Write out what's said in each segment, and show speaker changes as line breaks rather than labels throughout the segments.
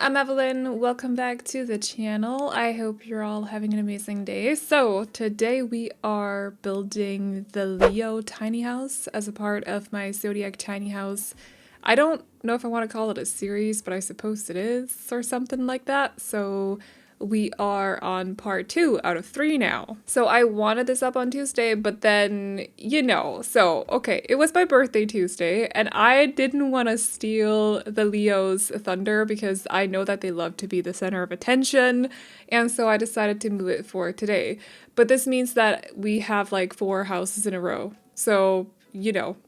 I'm Aveline. Welcome back to the channel. I hope you're all having an amazing day. So today we are building the Leo tiny house as a part of my zodiac tiny house. I don't know if I want to call it a series, but I suppose it is or something like that. So we are on part 2 out of 3 now. So I wanted this up on Tuesday, but then, okay, it was my birthday Tuesday, and I didn't want to steal the Leo's thunder because I know that they love to be the center of attention, and so I decided to move it for today. But this means that we have like 4 houses in a row. So,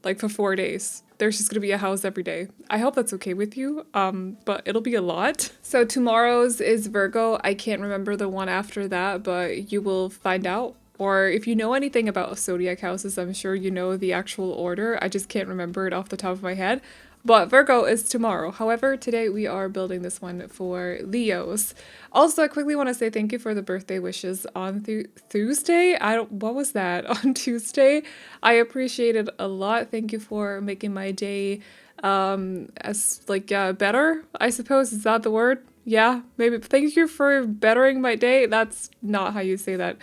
like for 4 days. There's just gonna be a house every day. I hope that's okay with you, but it'll be a lot. So tomorrow's is Virgo. I can't remember the one after that, but you will find out. Or if you know anything about zodiac houses, I'm sure you know the actual order. I just can't remember it off the top of my head. But Virgo is tomorrow. However, today we are building this one for Leos. Also, I quickly want to say thank you for the birthday wishes on Tuesday. What was that? On Tuesday. I appreciate it a lot. Thank you for making my day better, I suppose. Is that the word? Yeah, maybe. Thank you for bettering my day. That's not how you say that.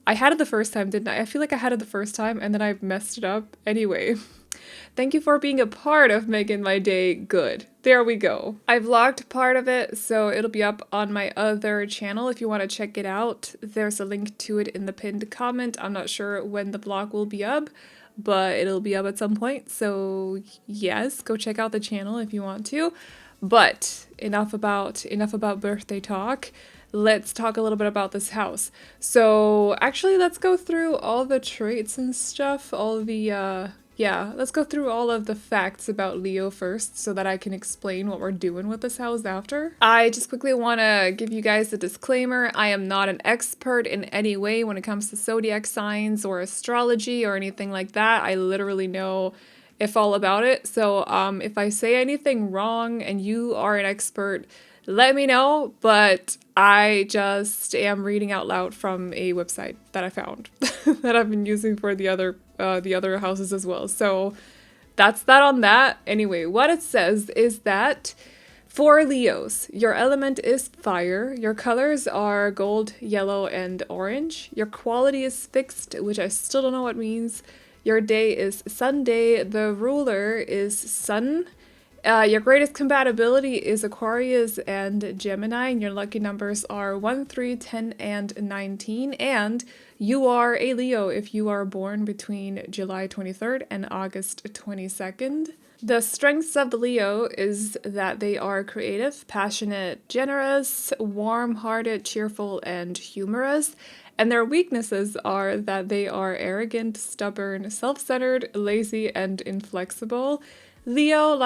I had it the first time, didn't I? I feel like I had it the first time and then I messed it up. Anyway. Thank you for being a part of making my day good. There we go. I vlogged part of it, so it'll be up on my other channel if you want to check it out. There's a link to it in the pinned comment. I'm not sure when the vlog will be up, but it'll be up at some point. So yes, go check out the channel if you want to. But enough about birthday talk. Let's talk a little bit about this house. So actually, let's go through all the traits and stuff, let's go through all of the facts about Leo first so that I can explain what we're doing with this house after. I just quickly want to give you guys a disclaimer. I am not an expert in any way when it comes to zodiac signs or astrology or anything like that. I literally know all about it. So if I say anything wrong and you are an expert, let me know, but I just am reading out loud from a website that I found that I've been using for the other houses as well. So that's that on that. Anyway, what it says is that for Leos, your element is fire. Your colors are gold, yellow, and orange. Your quality is fixed, which I still don't know what means. Your day is Sunday. The ruler is sun. Your greatest compatibility is Aquarius and Gemini, and your lucky numbers are 1, 3, 10, and 19. And you are a Leo if you are born between July 23rd and August 22nd. The strengths of the Leo is that they are creative, passionate, generous, warm-hearted, cheerful, and humorous. And their weaknesses are that they are arrogant, stubborn, self-centered, lazy, and inflexible. Leos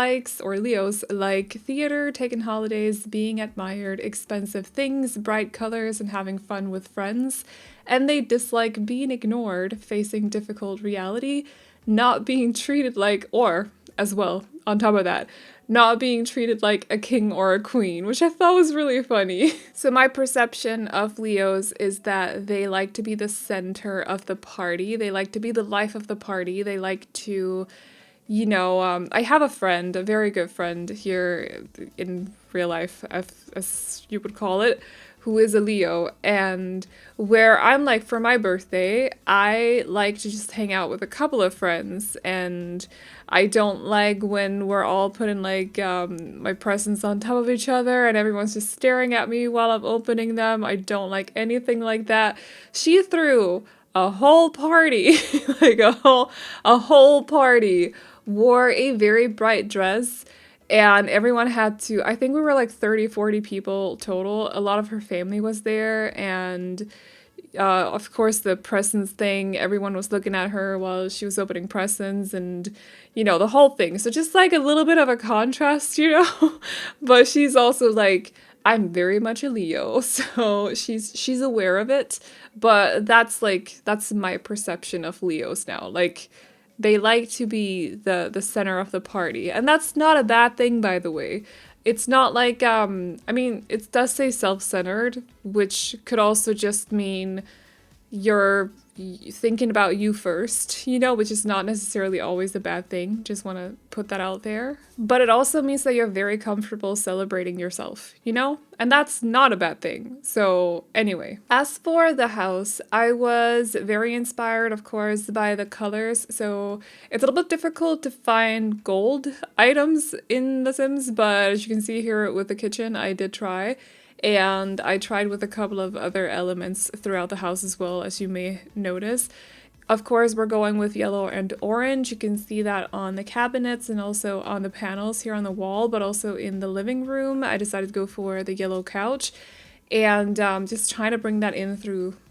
like theater, taking holidays, being admired, expensive things, bright colors, and having fun with friends. And they dislike being ignored, facing difficult reality, not being treated like, or as well, on top of that, not being treated like a king or a queen, which I thought was really funny. So my perception of Leos is that they like to be the center of the party. They like to be the life of the party. They like to... I have a friend, a very good friend here in real life, as you would call it, who is a Leo, and where I'm like, for my birthday, I like to just hang out with a couple of friends, and I don't like when we're all putting like my presents on top of each other and everyone's just staring at me while I'm opening them. I don't like anything like that. She threw a whole party, like a whole party, wore a very bright dress, and everyone had to, I think we were like 30-40 people total. A lot of her family was there, and of course the presents thing, everyone was looking at her while she was opening presents, and the whole thing. So just like a little bit of a contrast, but she's also like, I'm very much a Leo, so she's aware of it, but that's my perception of Leos now. Like, they like to be the center of the party, and that's not a bad thing, by the way. It's not like, it does say self-centered, which could also just mean you're thinking about you first, you know, which is not necessarily always a bad thing. Just want to put that out there. But it also means that you're very comfortable celebrating yourself, you know? And that's not a bad thing. So anyway, as for the house, I was very inspired, of course, by the colors. So it's a little bit difficult to find gold items in The Sims, but as you can see here with the kitchen, I did try. And I tried with a couple of other elements throughout the house as well, as you may notice. Of course, we're going with yellow and orange. You can see that on the cabinets and also on the panels here on the wall, but also in the living room. I decided to go for the yellow couch and just trying to bring that in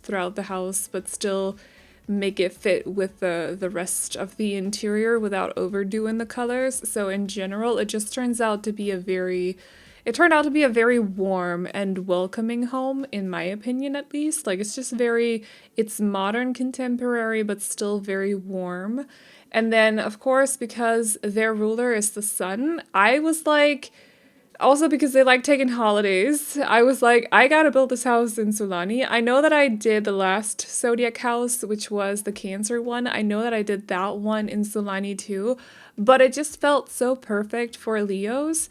throughout the house, but still make it fit with the rest of the interior without overdoing the colors. So in general, it just turns out to be it turned out to be a very warm and welcoming home, in my opinion at least. Like, it's modern, contemporary, but still very warm. And then, of course, because their ruler is the sun, I was like, also because they like taking holidays, I was like, I gotta build this house in Sulani. I know that I did the last zodiac house, which was the Cancer one. I know that I did that one in Sulani too, but it just felt so perfect for Leos.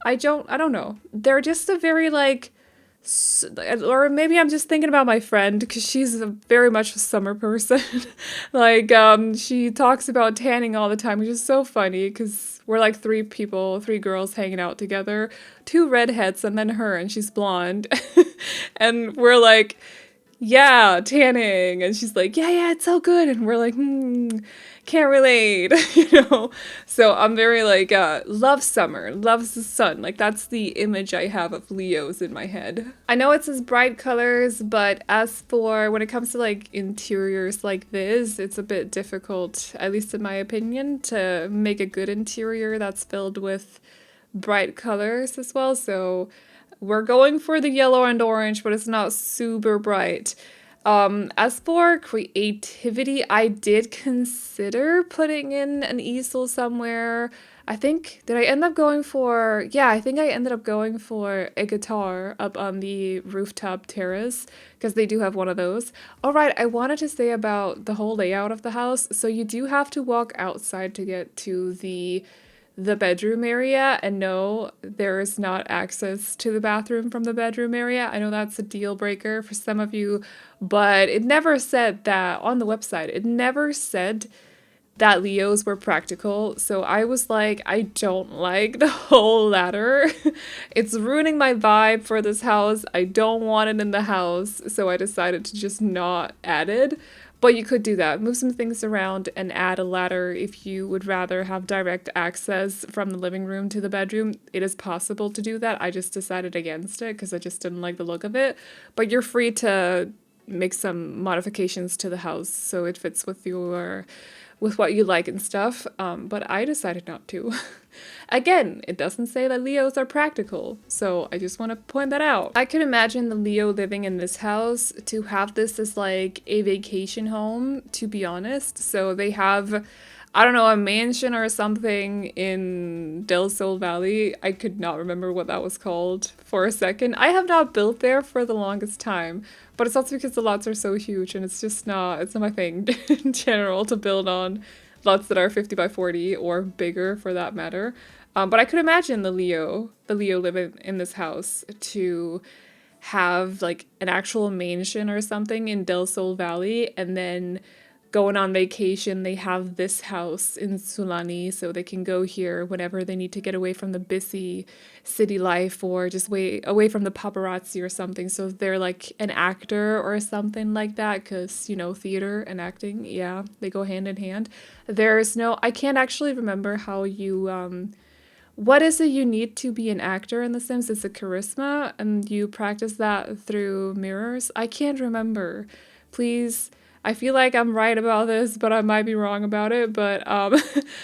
I don't know. They're just a very like, or maybe I'm just thinking about my friend because she's very much a summer person. Like, she talks about tanning all the time, which is so funny because we're like three girls hanging out together, two redheads and then her, and she's blonde. And we're like, yeah, tanning. And she's like, yeah, it's so good. And we're like, can't relate, you know? So I'm very like, love summer, loves the sun. Like, that's the image I have of Leos in my head. I know it says bright colors, but as for when it comes to like interiors like this, it's a bit difficult, at least in my opinion, to make a good interior that's filled with bright colors as well. So we're going for the yellow and orange, but it's not super bright. As for creativity, I did consider putting in an easel somewhere. I think, did I end up going for, yeah, I think I ended up going for a guitar up on the rooftop terrace, because they do have one of those. All right, I wanted to say about the whole layout of the house. So you do have to walk outside to get to the bedroom area, and no, there is not access to the bathroom from the bedroom area. I know that's a deal breaker for some of you, but it never said that on the website. It never said that Leos were practical. So I was like, I don't like the whole ladder. It's ruining my vibe for this house. I don't want it in the house. So I decided to just not add it. But you could do that, move some things around and add a ladder if you would rather have direct access from the living room to the bedroom. It is possible to do that. I just decided against it because I just didn't like the look of it. But you're free to make some modifications to the house so it fits with what you like and stuff, but I decided not to. Again, it doesn't say that Leos are practical, so I just want to point that out. I could imagine the Leo living in this house to have this as like a vacation home, to be honest. So they have, I don't know, a mansion or something in Del Sol Valley. I could not remember what that was called for a second. I have not built there for the longest time, but it's also because the lots are so huge and it's not my thing in general to build on lots that are 50 by 40 or bigger for that matter. But I could imagine the Leo living in this house to have like an actual mansion or something in Del Sol Valley, and then going on vacation, they have this house in Sulani, so they can go here whenever they need to get away from the busy city life or just away from the paparazzi or something. So they're like an actor or something like that, because, you know, theater and acting, yeah, they go hand in hand. I can't actually remember how you, what is it you need to be an actor in The Sims? It's a charisma, and you practice that through mirrors. I can't remember. Please, I feel like I'm right about this, but I might be wrong about it. But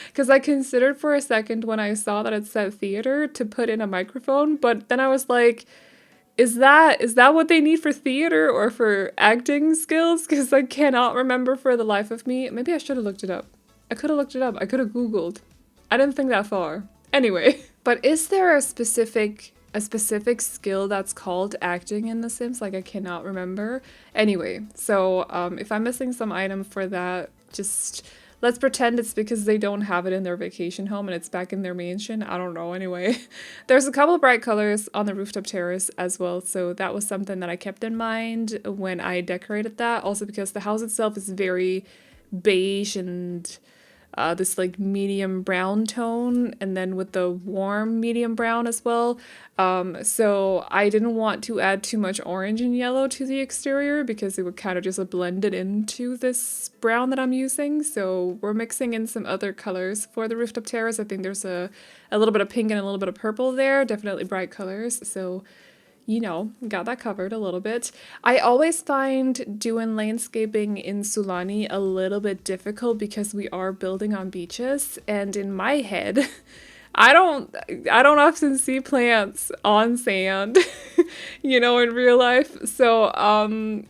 because I considered for a second when I saw that it said theater to put in a microphone, but then I was like, is that what they need for theater or for acting skills? Because I cannot remember for the life of me. Maybe I should have looked it up. I could have looked it up. I could have Googled. I didn't think that far. Anyway, but is there a specific a specific skill that's called acting in The Sims. Like, I cannot remember. Anyway, so if I'm missing some item for that, just let's pretend it's because they don't have it in their vacation home and it's back in their mansion. I don't know. Anyway, there's a couple of bright colors on the rooftop terrace as well. So that was something that I kept in mind when I decorated that. Also because the house itself is very beige and this like medium brown tone, and then with the warm medium brown as well. So I didn't want to add too much orange and yellow to the exterior because it would kind of just blend it into this brown that I'm using. So we're mixing in some other colors for the rooftop terrace. I think there's a little bit of pink and a little bit of purple there, definitely bright colors. So you know, got that covered a little bit. I always find doing landscaping in Sulani a little bit difficult because we are building on beaches, and in my head, I don't often see plants on sand, you know, in real life. So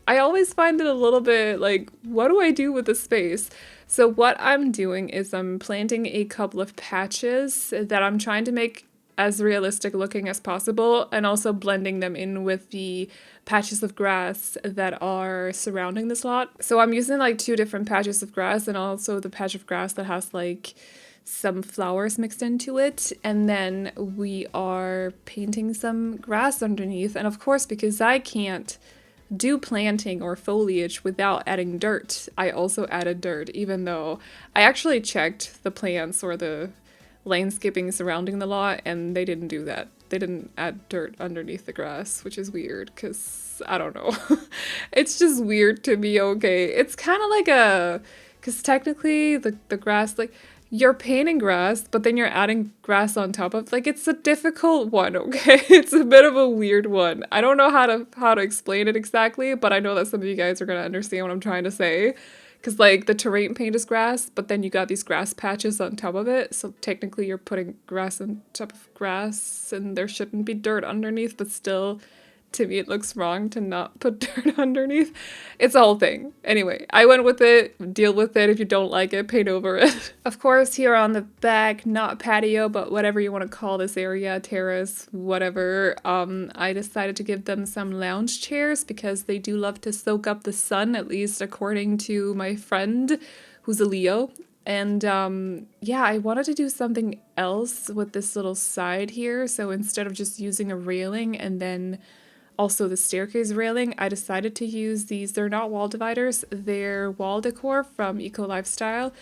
I always find it a little bit like, what do I do with the space? So what I'm doing is I'm planting a couple of patches that I'm trying to make as realistic looking as possible, and also blending them in with the patches of grass that are surrounding this lot. So I'm using like 2 different patches of grass, and also the patch of grass that has like some flowers mixed into it, and then we are painting some grass underneath. And of course, because I can't do planting or foliage without adding dirt, I also added dirt, even though I actually checked the plants or the landscaping surrounding the lot and they didn't do that. They didn't add dirt underneath the grass, which is weird because I don't know. It's just weird to me. Okay, it's kind of like because technically the grass, like, you're painting grass, but then you're adding grass on top of, like, it's a difficult one, okay? It's a bit of a weird one. I don't know how to explain it exactly, but I know that some of you guys are gonna understand what I'm trying to say. Because, like, the terrain paint is grass, but then you got these grass patches on top of it. So technically you're putting grass on top of grass, and there shouldn't be dirt underneath, but still, to me, it looks wrong to not put dirt underneath. It's a whole thing. Anyway, I went with it. Deal with it. If you don't like it, paint over it. Of course, here on the back, not patio, but whatever you want to call this area, terrace, whatever, I decided to give them some lounge chairs because they do love to soak up the sun, at least according to my friend who's a Leo. And yeah, I wanted to do something else with this little side here. So instead of just using a railing and then also the staircase railing, I decided to use these. They're not wall dividers, they're wall decor from Eco Lifestyle.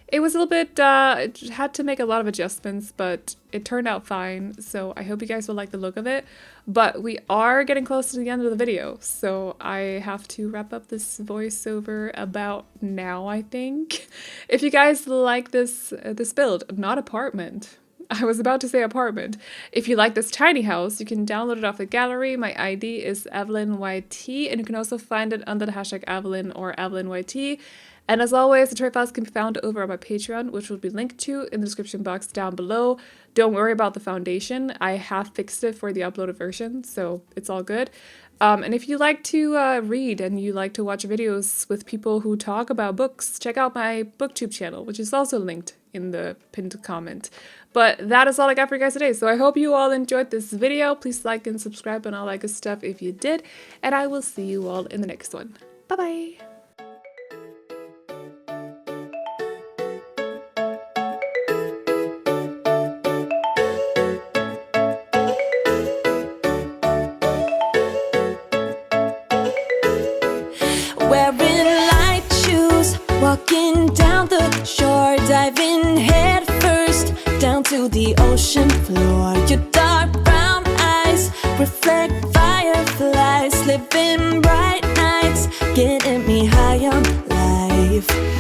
It was a little bit, it had to make a lot of adjustments, but it turned out fine. So I hope you guys will like the look of it. But we are getting close to the end of the video, so I have to wrap up this voiceover about now, I think. If you guys like this build, not apartment. I was about to say apartment. If you like this tiny house, you can download it off the gallery. My ID is AvelineYT, and you can also find it under the hashtag Aveline or AvelineYT. And as always, the trade files can be found over on my Patreon, which will be linked to in the description box down below. Don't worry about the foundation. I have fixed it for the uploaded version, so it's all good. And if you like to read and you like to watch videos with people who talk about books, check out my BookTube channel, which is also linked in the pinned comment. But that is all I got for you guys today. So I hope you all enjoyed this video. Please like and subscribe and all that good stuff if you did. And I will see you all in the next one. Bye-bye.
Wearing light shoes, walking down the shore, diving head first down to the ocean floor. Your dark brown eyes reflect fireflies, living bright nights, getting me high on life.